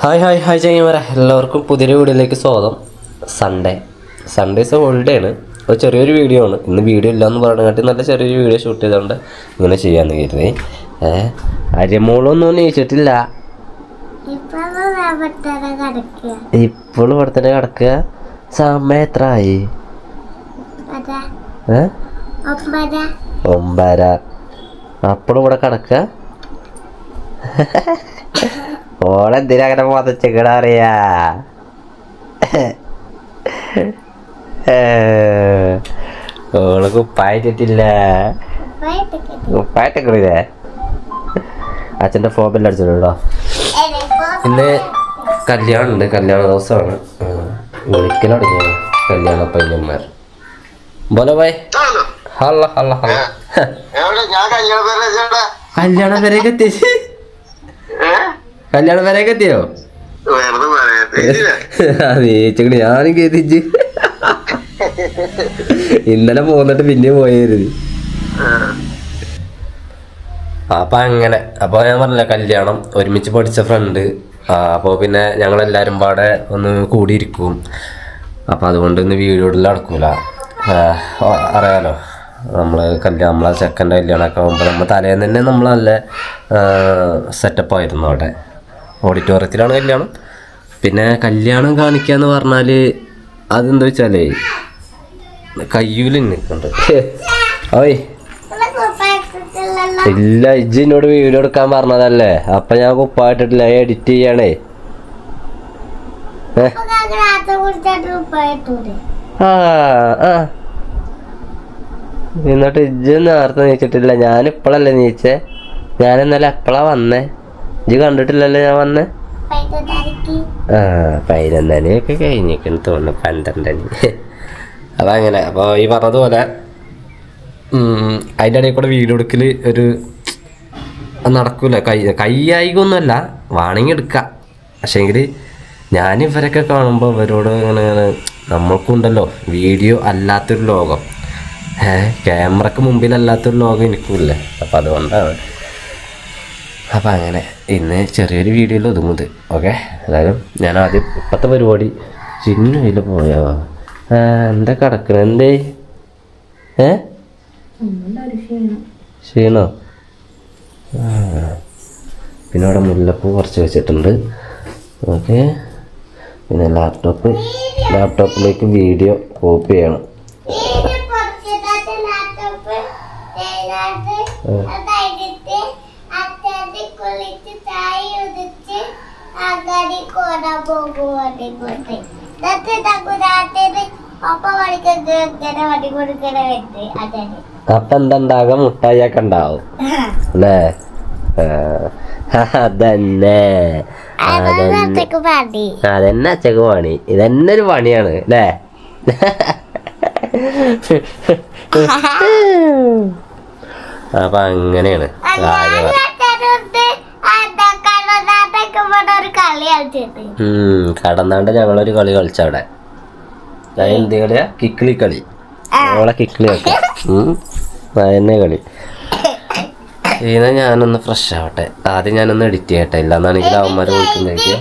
Hi ചങ്ങന്മാരെ, എല്ലാവർക്കും പുതിയൊരു വീഡിയോയിലേക്ക് സ്വാഗതം. സൺഡേസ് ഹോളിഡേ ആണ്. ഒരു ചെറിയൊരു വീഡിയോ ആണ്. ഇന്ന് വീഡിയോ ഇല്ലയെന്ന് പറഞ്ഞിട്ട് നല്ല ചെറിയൊരു വീഡിയോ ഷൂട്ട് ചെയ്തുകൊണ്ട് ഇങ്ങനെ ചെയ്യാമെന്ന് കരുതി. അരിമോളൊന്നും നീച്ചിട്ടില്ല, ഇപ്പോഴും ഇവിടെ തന്നെ കിടക്കുക. സമയം എത്ര ആയി? 9:30. അപ്പോഴും ഇവിടെ കിടക്കുക. ഓളെന്തിനാ അങ്ങനെ പൊതച്ചിക്കണ അറിയാ? ഓള് കുപ്പായിട്ടിട്ടില്ല. കുപ്പായിട്ടില്ലേ? അച്ഛൻ്റെ ഫോൺ ബെല്ല് അടിച്ചിട്ടോ. ഇന്ന് കല്യാണമുണ്ട്, കല്യാണ ദിവസമാണ്. വിളിക്കൽ തുടങ്ങിയാണ് കല്യാണ പയ്യന്മാർ. ബോലോ ബൈ. ഹല്ല ഹല്ല ഹല്ല. കല്യാണ പേരേക്ക് എത്തിച്ച്, കല്യാണം വരെയൊക്കെ എത്തിയോ? നീച്ചക്കണി ഞാനും കേട്ടിച്ച്. ഇന്നലെ പോന്നിട്ട് പിന്നെ പോയായിരുന്നു. അപ്പൊ അങ്ങനെ, അപ്പൊ ഞാൻ പറഞ്ഞില്ല കല്യാണം ഒരുമിച്ച് പഠിച്ച ഫ്രണ്ട്. അപ്പോൾ പിന്നെ ഞങ്ങളെല്ലാവരും പാടെ ഒന്ന് കൂടിയിരിക്കും. അപ്പം അതുകൊണ്ട് ഇന്ന് വീഡിയോ നടക്കൂല. അറിയാലോ, നമ്മളെ ചെക്കൻ്റെ കല്യാണമൊക്കെ ആകുമ്പോൾ നമ്മൾ തലേന്ന് തന്നെ നമ്മൾ നല്ല സെറ്റപ്പായിരുന്നു. അവിടെ ഓഡിറ്റോറിയത്തിലാണ് കല്യാണം. പിന്നെ കല്യാണം കാണിക്കാന്ന് പറഞ്ഞാൽ അതെന്താ വെച്ചാലേ കയ്യൂല് നിൽക്കുന്നുണ്ട്. ഓയ് ഇല്ല, ഇജ്ജ് എന്നോട് വീഡിയോ എടുക്കാൻ പറഞ്ഞതല്ലേ, അപ്പം ഞാൻ കുപ്പായിട്ടിട്ടില്ല, എഡിറ്റ് ചെയ്യണേ. എന്നിട്ട് ഇജ്ജ് നേരത്തെ നീച്ചിട്ടില്ല. ഞാനിപ്പോഴല്ലേ നീച്ചേ? ഞാനിന്നലെ എപ്പോഴാ വന്നേ? ഇജ്ജ് കണ്ടിട്ടില്ലല്ലോ ഞാൻ വന്നേ. 11:30 കഴിഞ്ഞിരിക്കുന്നു തോന്നുന്നു, 12:30. അതങ്ങനെ. അപ്പോൾ ഈ പറഞ്ഞതുപോലെ അതിൻ്റെ ഇടയിൽ കൂടെ വീഡിയോ എടുക്കൽ ഒരു നടക്കൂല. കൈയായികൊന്നുമല്ല, വേണമെങ്കിൽ എടുക്കാം. പക്ഷേങ്കിൽ ഞാനിവരൊക്കെ കാണുമ്പോൾ ഇവരോട് ഇങ്ങനെ നമ്മൾക്കുണ്ടല്ലോ വീഡിയോ അല്ലാത്തൊരു ലോകം, ക്യാമറക്ക് മുമ്പിലല്ലാത്തൊരു ലോകം എനിക്കുമില്ല. അപ്പം അതുകൊണ്ടാണ്. അപ്പം അങ്ങനെ ഇന്ന് ചെറിയൊരു വീഡിയോയിൽ ഒതുങ്ങുന്നത്. ഓക്കെ, എന്തായാലും ഞാൻ ആദ്യം ഇപ്പോഴത്തെ പരിപാടി ചിന്നയിൽ പോയാ എന്താ കിടക്കണം? എന്തേ ക്ഷീണോ? പിന്നെ അവിടെ മുല്ലപ്പൂ കുറച്ച് വെച്ചിട്ടുണ്ട്. ഓക്കെ, പിന്നെ ലാപ്ടോപ്പിലേക്ക് വീഡിയോ കോപ്പി ചെയ്യണം. അപ്പൊ എന്തുണ്ടാകും? മുട്ടായിയൊക്കെ ഉണ്ടാവും അല്ലേ? അതന്നെ അച്ചക്ക് പണി. ഇതന്നെ ഒരു പണിയാണ് അല്ലേ? അപ്പൊ അങ്ങനെയാണ്. കടന്നാണ്ട് ഞങ്ങളൊരു കളി കളിച്ചവിടെ. എന്ത് കളിയാ? കിക്കിളി കളി. ഞങ്ങളെ കിക്കിളി വെക്കാം. അതന്നെ കളി. ഇന്ന് ഞാനൊന്ന് ഫ്രഷ് ആവട്ടെ. ആദ്യം ഞാനൊന്ന് എഡിറ്റ് ചെയ്യട്ടെ, ഇല്ലാന്നാണെങ്കിൽ അവന്മാര് വിളിക്കുന്നേക്ക്.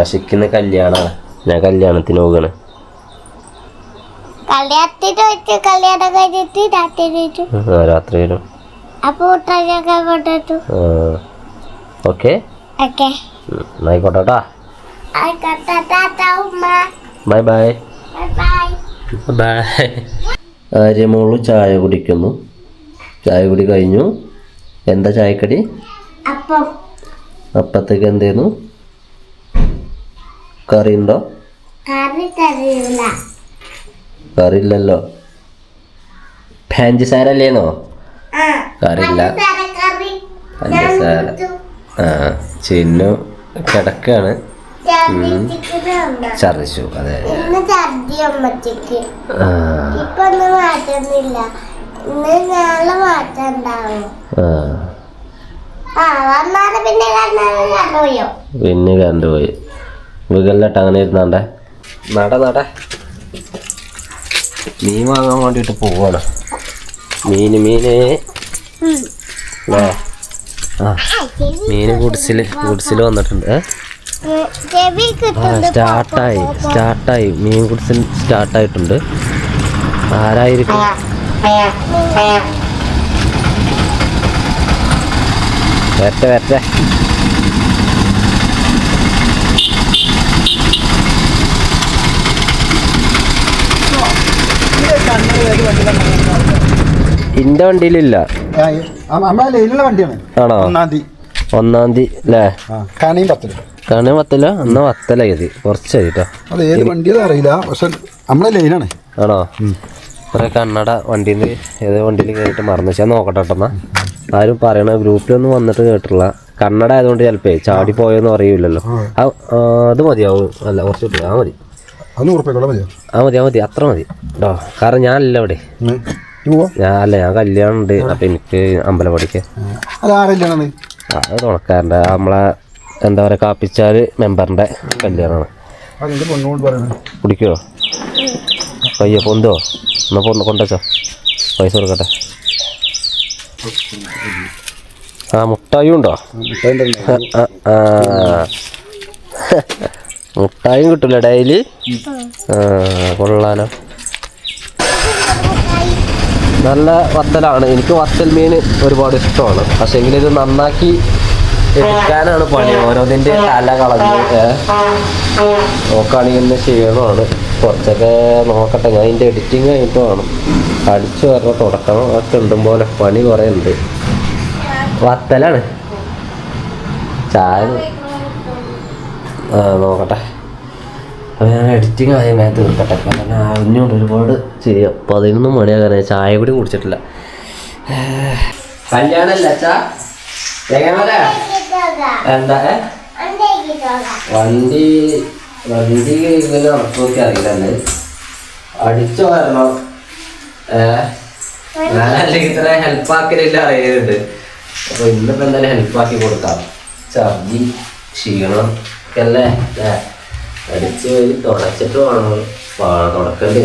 വശിക്കുന്ന കല്യാണമാണ്. ഞാൻ കല്യാണത്തിന് പോകണ്. രാത്രി വരും. ഓക്കെ, ആയിക്കോട്ടെ. Bye bye bye. ആര്യമോള് ചായ കുടിക്കുന്നു. ചായ കുടി കഴിഞ്ഞു. എന്താ ചായക്കടി? അപ്പത്തേക്ക് എന്തേന്നു? കറി ഉണ്ടോ? കറിയില്ലല്ലോ. പഞ്ചസാരല്ലേന്നോ? കറിയില്ല, പഞ്ചസാര. ചിന്നു കിടക്കാണ്, ഛർദിച്ചു. അതെ, പിന്നെ കണ്ടുപോയി. വികലിട്ട് അങ്ങനെ ഇരുന്നാണ്ടേ. നട മീൻ വാങ്ങാൻ വേണ്ടിയിട്ട് പോവാണ്. മീന് അല്ലേ? ആ മീന് ഗുഡ്സിൽ വന്നിട്ടുണ്ട്. സ്റ്റാർട്ടായി മീൻ ഗുഡ്സിൽ സ്റ്റാർട്ടായിട്ടുണ്ട്. ആരായിരിക്കും? വരട്ടെ ഇന്റെ വണ്ടിയിലില്ല. ആണോ? 1-ാം തീയതി അല്ലേ? കണിയും 10 എന്നാ 10 എഴുതി കുറച്ചായി കേട്ടോ. അറിയില്ല, പക്ഷെ നമ്മളെ ലൈനാണ്. ആണോ? കുറെ കണ്ണട വണ്ടിയിൽ ഏത് വണ്ടിയിൽ കയറിയിട്ട് മറന്നു വെച്ചാൽ നോക്കട്ടെ കേട്ടെന്നാ. ആരും പറയണ ഗ്രൂപ്പിലൊന്നും വന്നിട്ട് കേട്ടില്ല. കണ്ണട ആയതുകൊണ്ട് ചിലപ്പോ ചാടി പോയെന്ന് അറിയില്ലല്ലോ. അത് മതിയാവും. അല്ല കുറച്ച് കിട്ടില്ല. മതി അത്ര മതി കേട്ടോ. കാരണം ഞാനല്ല ഇവിടെ. ഞാൻ കല്യാണം ഉണ്ട്. അപ്പൊ എനിക്ക് അമ്പലപ്പടിക്ക് അത് തുണക്കാരൻ്റെ നമ്മളെ എന്താ പറയാ കാപ്പിച്ചാല് മെമ്പറിന്റെ കല്യാണമാണ്. കുടിക്കുവോ? പയ്യ പൊന്തോ? എന്നാ കൊണ്ടുവച്ചോ, പൈസ കൊടുക്കട്ടെ. മുട്ടായും ഉണ്ടോ? മുട്ടായും കിട്ടൂല ഡെയിലി? കൊള്ളാലോ. നല്ല വത്തലാണ്. എനിക്ക് വത്തൽ മീൻ ഒരുപാട് ഇഷ്ടമാണ്. പക്ഷെ എങ്കിലും ഇത് നന്നാക്കി എടുക്കാനാണ് പണി. ഓരോന്നിൻ്റെ തല കളഞ്ഞ് നോക്കുകയാണെങ്കിൽ ചെയ്യണമാണ്. കുറച്ചൊക്കെ നോക്കട്ടെ. ഞാൻ ഇതിൻ്റെ എഡിറ്റിങ് കഴിഞ്ഞിട്ട് വേണം. അടിച്ചു വരണം, തുടക്കണം. ഒക്കെ ഉണ്ടും പോലെ പണി കുറേ ഉണ്ട്. വത്തലാണ്. ചായ നോക്കട്ടെ. അപ്പോൾ ഞാൻ എഡിറ്റിങ് ആദ്യമേ തീർക്കട്ടെ. കാരണം അറിഞ്ഞുകൊണ്ട് ഒരുപാട് ചെയ്യാം. 11 മണിയാകാൻ ചായ കൂടി കുടിച്ചിട്ടില്ല. കല്യാണമല്ല അച്ഛാ? എന്താ വണ്ടി ഇങ്ങനെ നടക്കി അറിയില്ലല്ലേ? അടിച്ചോ വരണം. ഞാനല്ലെങ്കിൽ ഇത്ര ഹെൽപ്പാക്കലില്ല അറിയുന്നുണ്ട്. അപ്പോൾ ഇന്നിപ്പോൾ എന്തായാലും ഹെൽപ്പാക്കി കൊടുക്കാം. ഛർദി ക്ഷീണം അല്ലേ? അടിച്ച് പോയി തുടച്ചിട്ട് വേണം തുടക്കേണ്ടി.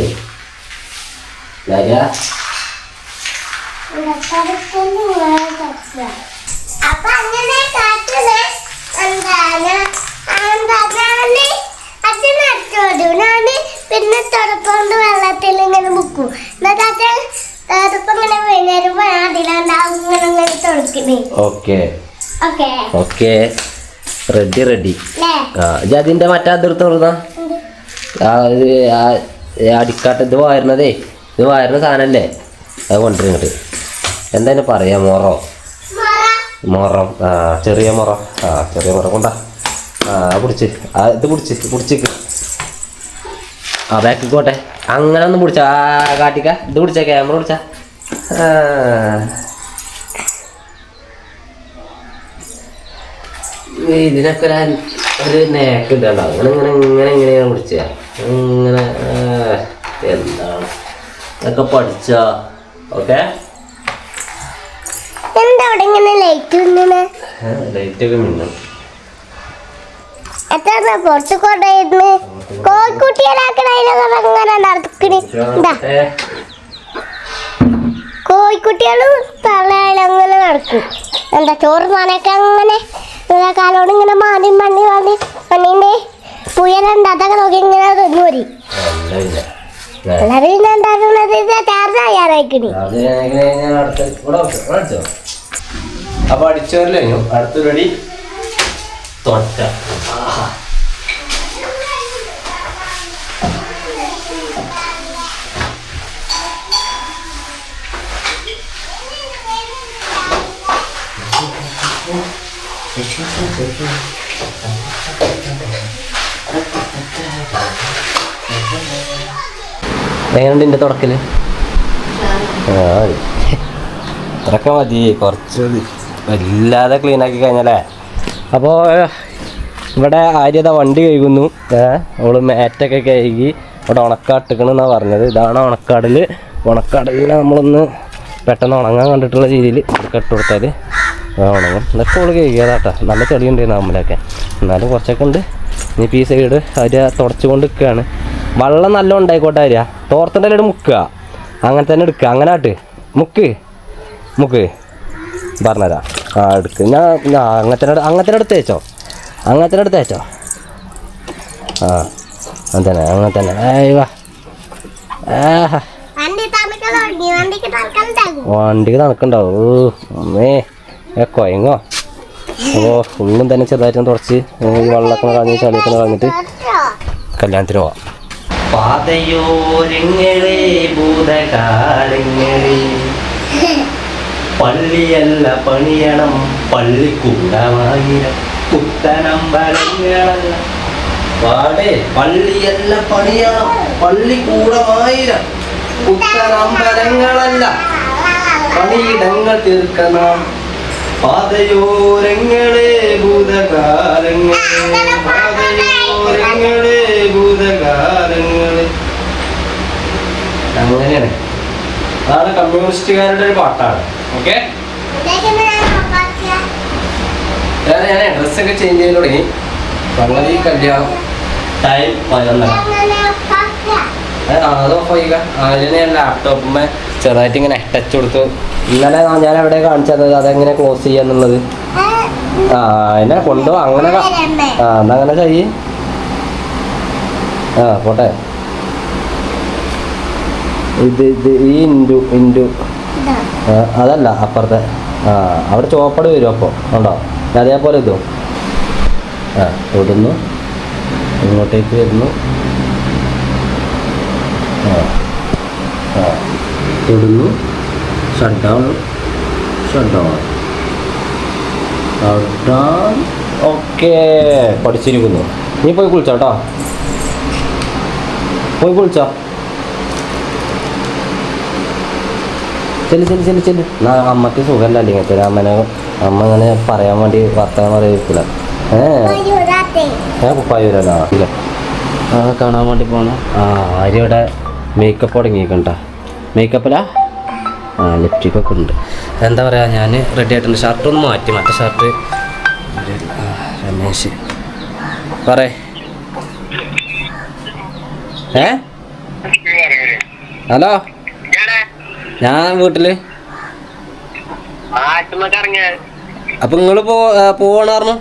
പിന്നെ തുടക്കൊണ്ട് വെള്ളത്തിൽ ഇങ്ങനെ മുക്കും. റെഡി. അതിന്റെ മറ്റേ അതിർത്ത് തുറന്നാ അടിക്കാട്ട് ഇത് വായിരുന്നതേ. ഇത് വായിരുന്ന സാധനല്ലേ? അത് കൊണ്ടുവരുന്നിട്ട് എന്തായാലും പറയാ? മൊറം. ചെറിയ മുറം. ചെറിയ മുറം കൊണ്ടാ. പിടിച്ച് ഇത് പിടിച്ചിക്ക്. ബാക്കിൽ പോട്ടെ. അങ്ങനെ ഒന്നും പിടിച്ചാ കാട്ടിക്ക. ഇത് പിടിച്ചാ ക്യാമറ പിടിച്ചാ. ഇതിനൊക്കെ ഒരു നേക്ക് ഉണ്ടല്ലോ. ഇങ്ങനെയാണ് പിടിച്ച. ഇങ്ങനെ എന്താണ് ഇതൊക്കെ പഠിച്ച. ഓക്കെ ലൈറ്റ് ഒക്കെ മിന്നും. പുറത്ത് കൊണ്ടായിരുന്നു കോഴിക്കുട്ടികളും തള്ളയിലങ്ങനെ നടക്കും. എന്താ ചോറ് മാനൊക്കെ അങ്ങനെ കാലോട് ഇങ്ങനെ മാടി മണ്ണിന്റെ പുയലുണ്ട്. അതൊക്കെ നോക്കി ഇങ്ങനെ തിന്നു വരും. എല്ലാരും പിന്നെ എന്താക്കുന്നത് ചാർജ് ആയാറായിക്കണി. അപ്പൊ അടിച്ചോറില്ലേ അടുത്തൊരു തൊട്ട. എങ്ങനെയുണ്ട് എൻ്റെ തുടക്കല്? അത്രയൊക്കെ മതി. കുറച്ച് വല്ലാതെ ക്ലീനാക്കി കഴിഞ്ഞാലേ. അപ്പോൾ ഇവിടെ ആര്യത വണ്ടി കഴുകുന്നു. അവള് മാറ്റൊക്കെ കഴുകി ഇവിടെ ഉണക്കാട്ടിക്കണമെന്നാണ് പറഞ്ഞത്. ഇതാണ് ഉണക്കാടിൽ നമ്മളൊന്ന് പെട്ടെന്ന് ഉണങ്ങാൻ കണ്ടിട്ടുള്ള രീതിയിൽ ഇട്ട് കൊടുത്താൽ ഉണങ്ങും. ഇതൊക്കെ അവള് കഴുകിയതാട്ടാ. നല്ല ചെടിയുണ്ടായിരുന്നു അമ്മലൊക്കെ. എന്നാലും കുറച്ചൊക്കെ ഉണ്ട്. ഇനി ഈ സൈഡ് ആര്യ തുടച്ചുകൊണ്ട് നിൽക്കുകയാണ്. വെള്ളം നല്ല ഉണ്ടായിക്കോട്ടെ വരിക തോർത്തിൻ്റെ ഇല മുക്കുക അങ്ങനെ തന്നെ എടുക്കുക അങ്ങനെ ആട്ട് മുക്ക് പറഞ്ഞുതരാം എടുക്ക് ഞാൻ അങ്ങനത്തെ എടുത്ത് വെച്ചോ അങ്ങനെ തന്നെ വാ വണ്ടിക്ക് തണുക്കുണ്ടാവും അമ്മേ കൊയങ്ങോ അപ്പോൾ ഫുള്ളും തന്നെ ചെറുതായിട്ട് തുടച്ച് ഈ വെള്ളമൊക്കെ കളഞ്ഞ് ചളിയൊക്കെ കളഞ്ഞിട്ട് കല്യാണത്തിന് പോവാം. പാതയോരങ്ങളെ ഭൂതകാലങ്ങളെ പള്ളിയല്ല പണിയണം പള്ളിക്കൂടമായിരം പുത്തനമ്പലങ്ങളല്ല പാടേ പള്ളിയല്ല പണിയണം പള്ളിക്കൂടമായിരം പുത്തനമ്പലങ്ങളല്ല പണിയിടങ്ങൾ തീർക്കണം പാതയോരങ്ങളെ ഭൂതകാലങ്ങളെ പാതയോരങ്ങളെ ഭൂതകാലങ്ങളെ. അങ്ങനെയാണ് അതാണ് കമ്മ്യൂണിസ്റ്റുകാരുടെ ഒരു പാട്ടാണ്. ഓക്കെ ഞാൻ ഡ്രസ്സൊക്കെ ചേഞ്ച് ചെയ്ത് തുടങ്ങി. സംഗതി കല്യാണം ടൈം 11. അത് ഓഫ് ചെയ്യുക. അതിന് ഞാൻ ലാപ്ടോപ്പുമ്മേ ചെറുതായിട്ട് ഇങ്ങനെ ടച്ച് കൊടുത്തു. ഇന്നലെ ഞാൻ എവിടെ കാണിച്ചത് അതെങ്ങനെ ക്ലോസ് ചെയ്യാന്നുള്ളത്. അതിനെ കൊണ്ടുപോകാം അങ്ങനെ. എന്നാ അങ്ങനെ ചെയ്യ്. പോട്ടെ. ഇത് ഈ ഇൻറ്റു അതല്ല അപ്പുറത്തെ അവിടെ ചോപ്പട് വരും. അപ്പോൾ ഉണ്ടോ അതേപോലെ ഇതും തൊടുന്നു ഇങ്ങോട്ടേക്ക് വരുന്നു. തൊടുന്നു ഷട്ട് ഡൗൺ. ഓക്കെ പഠിച്ചിരിക്കുന്നു. നീ പോയി കുളിച്ചോ കേട്ടോ. പോയി കുളിച്ചോ. ചെല്ലു. അമ്മക്ക് സുഖമല്ല ഇങ്ങനത്തെ അമ്മ ഇങ്ങനെ പറയാൻ വേണ്ടി വർത്തമാനം പറയില്ല. കുപ്പായൂരല്ലോ ഇല്ല കാണാൻ വേണ്ടി പോകണം. ആര്യയുടെ മേക്കപ്പ് തുടങ്ങിയിരിക്കണ്ട. മേക്കപ്പിലാ ലിപ്സ്റ്റിക്കൊക്കെ ഉണ്ട്. എന്താ പറയുക ഞാൻ റെഡി ആയിട്ടുണ്ട്. ഷർട്ടൊന്ന് മാറ്റി മറ്റേ ഷർട്ട് രമേശ് പറയേ. ഹലോ ഞാൻ വീട്ടില്. അപ്പൊ നിങ്ങള് പോവണായിരുന്നു.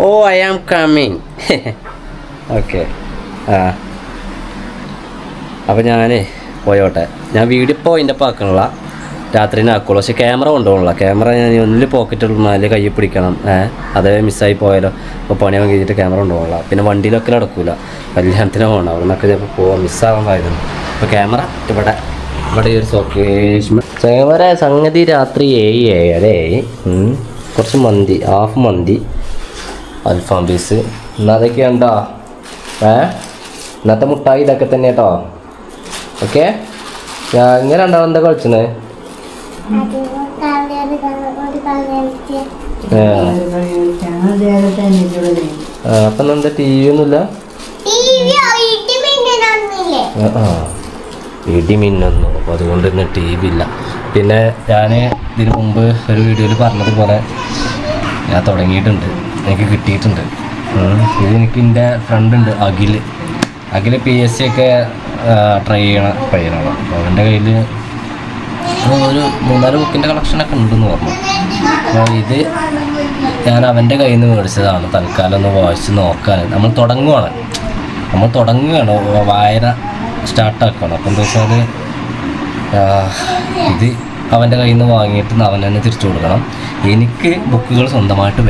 ഓ ഐ ആം കമ്മിങ്. ഓക്കെ അപ്പോൾ ഞാൻ പോയോട്ടെ. ഞാൻ വീഡിയോ ഇപ്പോൾ അതിൻ്റെ ഒപ്പം ആക്കണില്ല, രാത്രിനെ ആക്കുള്ളൂ. പക്ഷേ ക്യാമറ കൊണ്ടുപോകണില്ല. ക്യാമറ ഞാൻ ഒന്നിൽ പോക്കറ്റിൽ അതിൽ കയ്യിൽ പിടിക്കണം. അതേ മിസ്സായി പോയാലോ. അപ്പോൾ പണിയാൻ കഴിഞ്ഞിട്ട് ക്യാമറ കൊണ്ടുപോകണില്ല. പിന്നെ വണ്ടിയിലൊക്കെ നടക്കൂല. കല്യാണത്തിന് പോകണം. അവിടെ നിന്നൊക്കെ ചിലപ്പോൾ പോകാൻ മിസ്സാകാൻ സാധ്യത. അപ്പോൾ ക്യാമറ ഇവിടെ ഈ ഒരു സോക്കേഷ് ക്യാമറ. സംഗതി രാത്രി 7 കുറച്ച് മന്തി, ഹാഫ് മന്തി, അൽഫാം പീസ്. എന്നാൽ അതൊക്കെ ഉണ്ടോ? ഇന്നത്തെ മുട്ടായി ഇതൊക്കെ തന്നെ കേട്ടോ. ഓക്കെ ഇങ്ങനെ രണ്ടാളും എന്താ കളിച്ചത്? അപ്പം എന്താ ടി വി ഒന്നുമില്ല? ഇടിമിന്നൊന്നും. അപ്പോൾ അതുകൊണ്ട് തന്നെ ടി വി ഇല്ല. പിന്നെ ഞാൻ ഇതിന് മുമ്പ് ഒരു വീഡിയോയിൽ പറഞ്ഞതുപോലെ ഞാൻ തുടങ്ങിയിട്ടുണ്ട്, എനിക്ക് കിട്ടിയിട്ടുണ്ട്. ഇത് എനിക്ക് എൻ്റെ ഫ്രണ്ടുണ്ട് അഖിൽ PSC ഒക്കെ ട്രൈ ചെയ്യണം. അപ്പോൾ അവൻ്റെ കയ്യിൽ ഒരു 3-4 ബുക്കിൻ്റെ കളക്ഷനൊക്കെ ഉണ്ടെന്ന് പറഞ്ഞു. അപ്പോൾ ഇത് ഞാൻ അവൻ്റെ കയ്യിൽ നിന്ന് മേടിച്ചതാണ്. തൽക്കാലം ഒന്ന് വായിച്ച് നോക്കാൻ. നമ്മൾ തുടങ്ങുകയാണ് വായന സ്റ്റാർട്ടാക്കണം. അപ്പോൾ എന്താ വെച്ചാൽ ഇത് അവൻ്റെ കയ്യിൽ നിന്ന് വാങ്ങിയിട്ട് അവൻ തന്നെ തിരിച്ചു കൊടുക്കണം. എനിക്ക് ബുക്കുകൾ സ്വന്തമായിട്ട്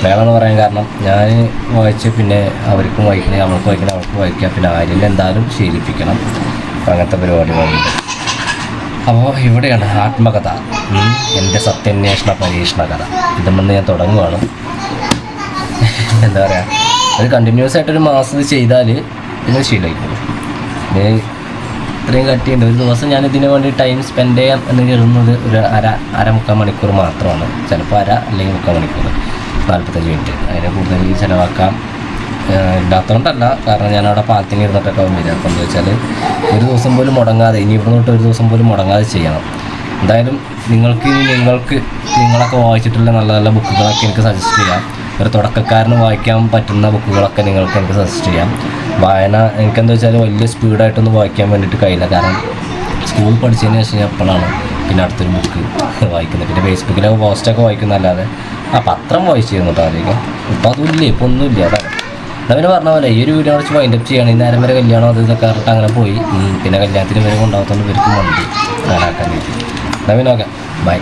വേണമെന്ന് പറയാൻ കാരണം ഞാൻ വായിച്ച് പിന്നെ അവർക്കും വായിക്കണേ, അവൾക്ക് വായിക്കണേ, അവൾക്ക് വായിക്കാം. പിന്നെ ആര്യനെ എന്തായാലും ശീലിപ്പിക്കണം. അപ്പം അങ്ങനത്തെ പരിപാടികളുണ്ട്. അപ്പോൾ ഇവിടെയാണ് ആത്മകഥ, എൻ്റെ സത്യാന്വേഷണ പരീക്ഷണ കഥ. ഇതുമെന്ന് ഞാൻ തുടങ്ങുകയാണ്. എന്താ പറയുക, അത് കണ്ടിന്യൂസ് ആയിട്ടൊരു മാസം ചെയ്താൽ പിന്നെ ശീലമായിക്കോളും. ഇത്രയും കട്ടിയുണ്ട്. ഒരു ദിവസം ഞാൻ ഇതിനു വേണ്ടി ടൈം സ്പെൻഡ് ചെയ്യാം എന്ന് കരുതുന്നത് ഒരു അര-മുക്കാൽ മണിക്കൂർ മാത്രമാണ്. ചിലപ്പോൾ അല്ലെങ്കിൽ 3/4 മണിക്കൂർ, 45 മിനിറ്റ്. അതിനെ കൂടുതൽ ചിലവാക്കാം ഇല്ലാത്തതുകൊണ്ടല്ല, കാരണം ഞാനവിടെ പാലത്തിന് ഇരുന്നിട്ടൊക്കെ വരും. അപ്പോൾ എന്താ വെച്ചാൽ ഒരു ദിവസം പോലും മുടങ്ങാതെ, ഇനി ഇവിടെ തൊട്ട് ഒരു ദിവസം പോലും മുടങ്ങാതെ ചെയ്യണം. എന്തായാലും നിങ്ങളൊക്കെ വായിച്ചിട്ടുള്ള നല്ല നല്ല ബുക്കുകളൊക്കെ എനിക്ക് സജസ്റ്റ് ചെയ്യാം. ഒരു തുടക്കക്കാരന് വായിക്കാൻ പറ്റുന്ന ബുക്കുകളൊക്കെ നിങ്ങൾക്ക് എനിക്ക് സജസ്റ്റ് ചെയ്യാം. വായന എനിക്കെന്താ വെച്ചാൽ വലിയ സ്പീഡായിട്ടൊന്നും വായിക്കാൻ വേണ്ടിയിട്ട് കഴിയില്ല. കാരണം സ്കൂൾ പഠിച്ചതിന് ശേഷം എപ്പോഴാണ് പിന്നെ അടുത്തൊരു ബുക്ക് വായിക്കുന്നത്. പിന്നെ ഫേസ്ബുക്കിലെ പോസ്റ്റൊക്കെ വായിക്കുന്നതല്ലാതെ പത്രം വായിച്ചിരുന്നു കേട്ടോ ആദ്യമൊക്കെ. ഇപ്പോൾ അതുമില്ല, ഇപ്പോൾ ഒന്നുമില്ല. അതാണ് പിന്നെ പറഞ്ഞ പോലെ ഈ ഒരു വീഡിയോ കുറച്ച് വൈൻഡപ്പ് ചെയ്യണം. ഈ നേരം വരെ കല്യാണം അത് ഇതൊക്കെ പറഞ്ഞിട്ട് അങ്ങനെ പോയി. പിന്നെ കല്യാണത്തിന് വരെ കൊണ്ടാകത്തോണ്ട് ഇവർക്ക് മന്തി അങ്ങനെയാക്കാൻ വേണ്ടി. പിന്നെ ഓക്കെ ബൈ.